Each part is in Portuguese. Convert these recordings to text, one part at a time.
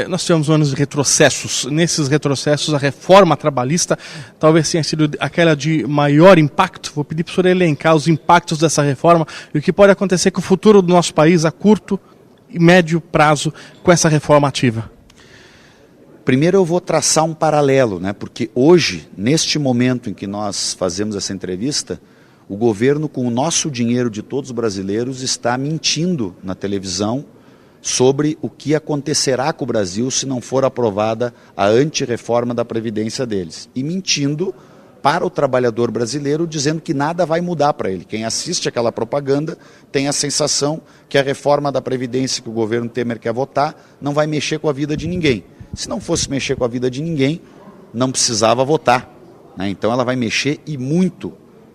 Nós tivemos anos de retrocessos. Nesses retrocessos, a reforma trabalhista talvez tenha sido aquela de maior impacto. Vou pedir para o senhor elencar os impactos dessa reforma e o que pode acontecer com o futuro do nosso país a curto e médio prazo com essa reforma ativa. Primeiro eu vou traçar um paralelo, né? Porque hoje, neste momento em que nós fazemos essa entrevista, o governo, com o nosso dinheiro de todos os brasileiros, está mentindo na televisão sobre o que acontecerá com o Brasil se não for aprovada a antirreforma da Previdência deles. E mentindo para o trabalhador brasileiro, dizendo que nada vai mudar para ele. Quem assiste aquela propaganda tem a sensação que a reforma da Previdência que o governo Temer quer votar não vai mexer com a vida de ninguém. Se não fosse mexer com a vida de ninguém, não precisava votar, né? Então ela vai mexer e muito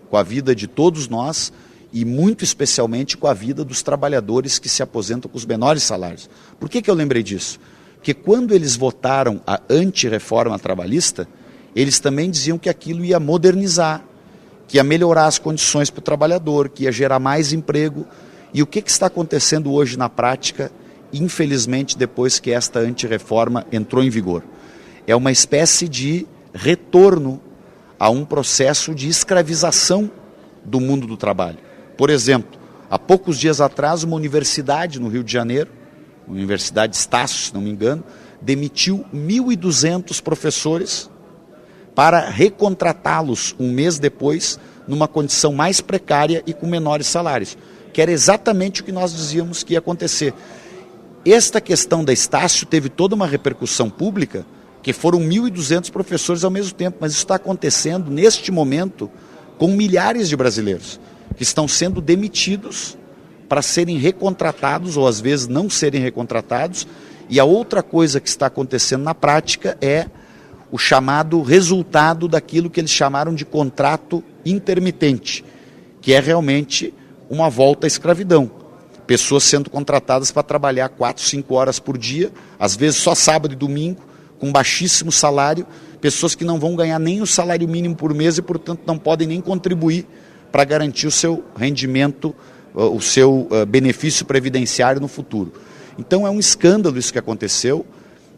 com a vida de todos nós e muito especialmente com a vida dos trabalhadores que se aposentam com os menores salários. Por que eu lembrei disso? Porque quando eles votaram a antirreforma trabalhista, eles também diziam que aquilo ia modernizar, que ia melhorar as condições para o trabalhador, que ia gerar mais emprego. E o que está acontecendo hoje na prática, infelizmente, depois que esta antirreforma entrou em vigor? É uma espécie de retorno a um processo de escravização do mundo do trabalho. Por exemplo, há poucos dias atrás, uma universidade no Rio de Janeiro, a Universidade Estácio, se não me engano, demitiu 1.200 professores para recontratá-los um mês depois, numa condição mais precária e com menores salários, que era exatamente o que nós dizíamos que ia acontecer. Esta questão da Estácio teve toda uma repercussão pública, que foram 1.200 professores ao mesmo tempo, mas isso está acontecendo neste momento com milhares de brasileiros que estão sendo demitidos para serem recontratados ou às vezes não serem recontratados. E a outra coisa que está acontecendo na prática é o chamado resultado daquilo que eles chamaram de contrato intermitente, que é realmente uma volta à escravidão. Pessoas sendo contratadas para trabalhar 4, 5 horas por dia, às vezes só sábado e domingo, com baixíssimo salário, pessoas que não vão ganhar nem o salário mínimo por mês e, portanto, não podem nem contribuir para garantir o seu rendimento, o seu benefício previdenciário no futuro. Então é um escândalo isso que aconteceu,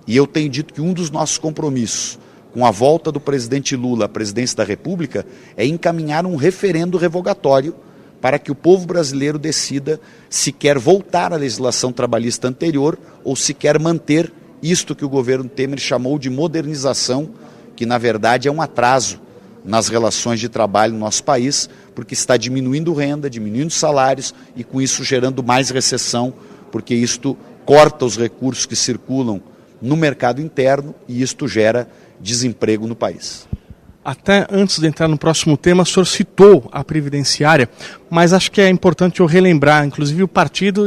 e eu tenho dito que um dos nossos compromissos com a volta do presidente Lula à presidência da República é encaminhar um referendo revogatório para que o povo brasileiro decida se quer voltar à legislação trabalhista anterior ou se quer manter isto que o governo Temer chamou de modernização, que na verdade é um atraso nas relações de trabalho no nosso país, porque está diminuindo renda, diminuindo salários e com isso gerando mais recessão, porque isto corta os recursos que circulam no mercado interno e isto gera desemprego no país. Até antes de entrar no próximo tema, o senhor citou a previdenciária, mas acho que é importante eu relembrar, inclusive o partido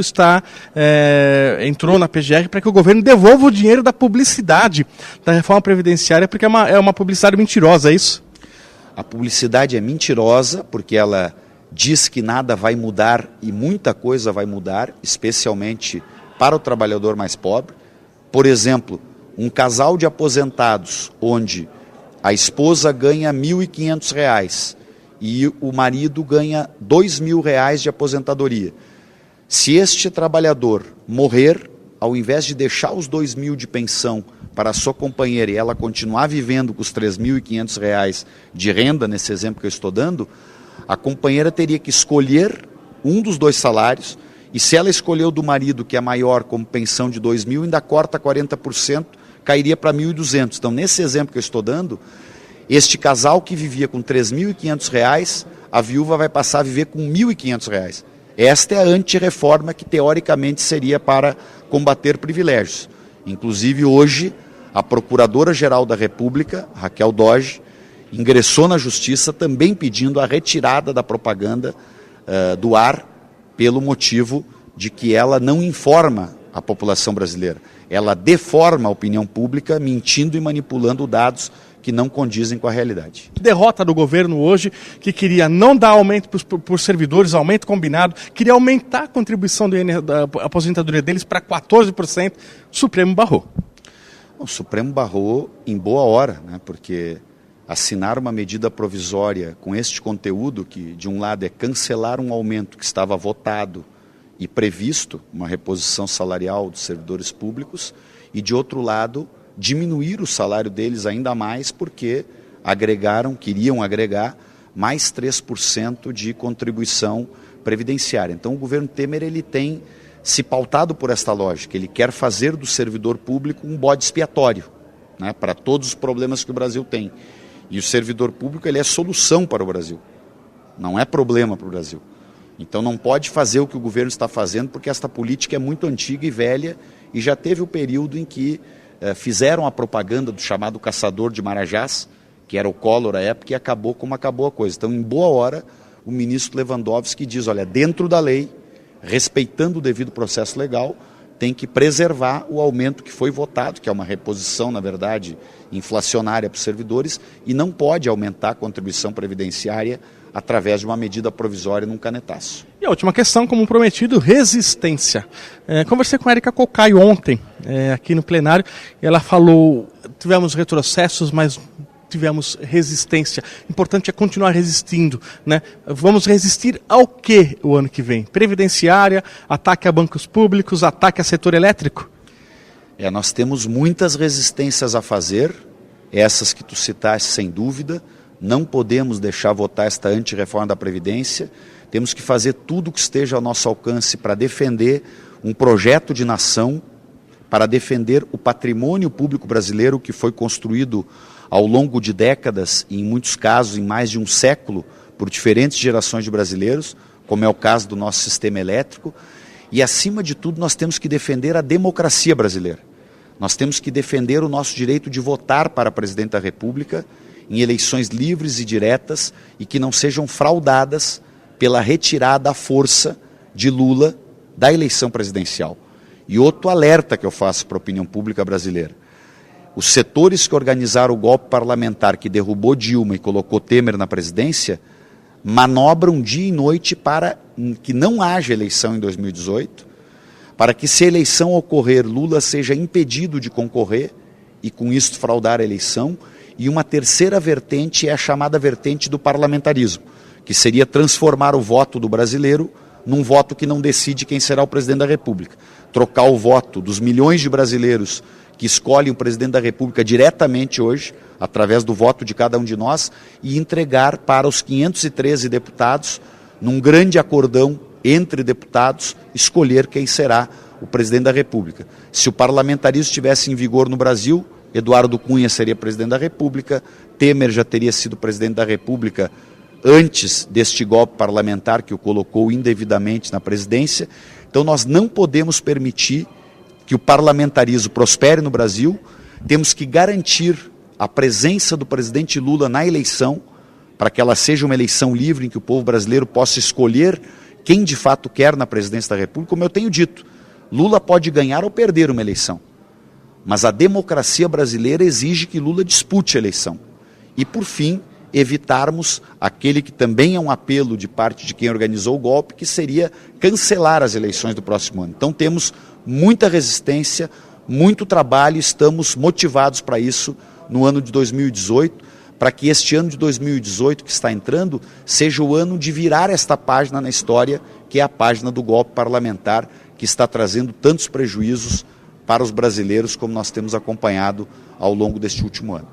entrou na PGR para que o governo devolva o dinheiro da publicidade da reforma previdenciária, porque é uma publicidade mentirosa, é isso? A publicidade é mentirosa porque ela diz que nada vai mudar e muita coisa vai mudar, especialmente para o trabalhador mais pobre. Por exemplo, um casal de aposentados onde a esposa ganha R$ 1.500 e o marido ganha R$ 2.000 de aposentadoria. Se este trabalhador morrer, ao invés de deixar os R$ 2.000 de pensão para a sua companheira e ela continuar vivendo com os R$ 3.500 de renda, nesse exemplo que eu estou dando, a companheira teria que escolher um dos dois salários, e se ela escolheu do marido, que é maior, como pensão de R$ 2.000, ainda corta 40%, cairia para R$ 1.200. Então, nesse exemplo que eu estou dando, este casal que vivia com R$ 3.500, a viúva vai passar a viver com R$ 1.500. Esta é a antirreforma que, teoricamente, seria para combater privilégios. Inclusive, hoje, a Procuradora-Geral da República, Raquel Dodge, ingressou na Justiça também pedindo a retirada da propaganda do ar, pelo motivo de que ela não informa a população brasileira. Ela deforma a opinião pública, mentindo e manipulando dados que não condizem com a realidade. Derrota do governo hoje, que queria não dar aumento para os servidores, aumento combinado, queria aumentar a contribuição da aposentadoria deles para 14%, o Supremo barrou. O Supremo barrou em boa hora, né, porque assinar uma medida provisória com este conteúdo, que de um lado é cancelar um aumento que estava votado e previsto, uma reposição salarial dos servidores públicos, e, de outro lado, diminuir o salário deles ainda mais porque queriam agregar mais 3% de contribuição previdenciária. Então o governo Temer ele tem se pautado por esta lógica, ele quer fazer do servidor público um bode expiatório, né, para todos os problemas que o Brasil tem. E o servidor público ele é solução para o Brasil, não é problema para o Brasil. Então não pode fazer o que o governo está fazendo porque esta política é muito antiga e velha e já teve o período em que fizeram a propaganda do chamado caçador de Marajás, que era o Collor à época, e acabou como acabou a coisa. Então, em boa hora, o ministro Lewandowski diz, olha, dentro da lei, respeitando o devido processo legal, tem que preservar o aumento que foi votado, que é uma reposição, na verdade, inflacionária para os servidores, e não pode aumentar a contribuição previdenciária através de uma medida provisória num canetaço. E a última questão, como prometido, resistência. Conversei com a Érica Cocai ontem, aqui no plenário, e ela falou, tivemos retrocessos, mas tivemos resistência. Importante é continuar resistindo, né? Vamos resistir ao quê o ano que vem? Previdenciária, ataque a bancos públicos, ataque a setor elétrico? Nós temos muitas resistências a fazer, essas que tu citaste sem dúvida. Não podemos deixar votar esta antirreforma da Previdência. Temos que fazer tudo o que esteja ao nosso alcance para defender um projeto de nação, para defender o patrimônio público brasileiro que foi construído ao longo de décadas, e em muitos casos em mais de um século, por diferentes gerações de brasileiros, como é o caso do nosso sistema elétrico. E acima de tudo nós temos que defender a democracia brasileira. Nós temos que defender o nosso direito de votar para presidente da República em eleições livres e diretas e que não sejam fraudadas pela retirada à força de Lula da eleição presidencial. E outro alerta que eu faço para a opinião pública brasileira. Os setores que organizaram o golpe parlamentar que derrubou Dilma e colocou Temer na presidência manobram dia e noite para que não haja eleição em 2018, para que, se a eleição ocorrer, Lula seja impedido de concorrer e com isso fraudar a eleição. E uma terceira vertente é a chamada vertente do parlamentarismo, que seria transformar o voto do brasileiro num voto que não decide quem será o presidente da República. Trocar o voto dos milhões de brasileiros que escolhem o presidente da República diretamente hoje, através do voto de cada um de nós, e entregar para os 513 deputados, num grande acordão entre deputados, escolher quem será o presidente da República. Se o parlamentarismo estivesse em vigor no Brasil, Eduardo Cunha seria presidente da República, Temer já teria sido presidente da República antes deste golpe parlamentar que o colocou indevidamente na presidência. Então nós não podemos permitir que o parlamentarismo prospere no Brasil. Temos que garantir a presença do presidente Lula na eleição, para que ela seja uma eleição livre em que o povo brasileiro possa escolher quem de fato quer na presidência da República. Como eu tenho dito, Lula pode ganhar ou perder uma eleição, mas a democracia brasileira exige que Lula dispute a eleição. E, por fim, evitarmos aquele que também é um apelo de parte de quem organizou o golpe, que seria cancelar as eleições do próximo ano. Então temos muita resistência, muito trabalho, estamos motivados para isso no ano de 2018, para que este ano de 2018 que está entrando seja o ano de virar esta página na história, que é a página do golpe parlamentar, que está trazendo tantos prejuízos para os brasileiros, como nós temos acompanhado ao longo deste último ano.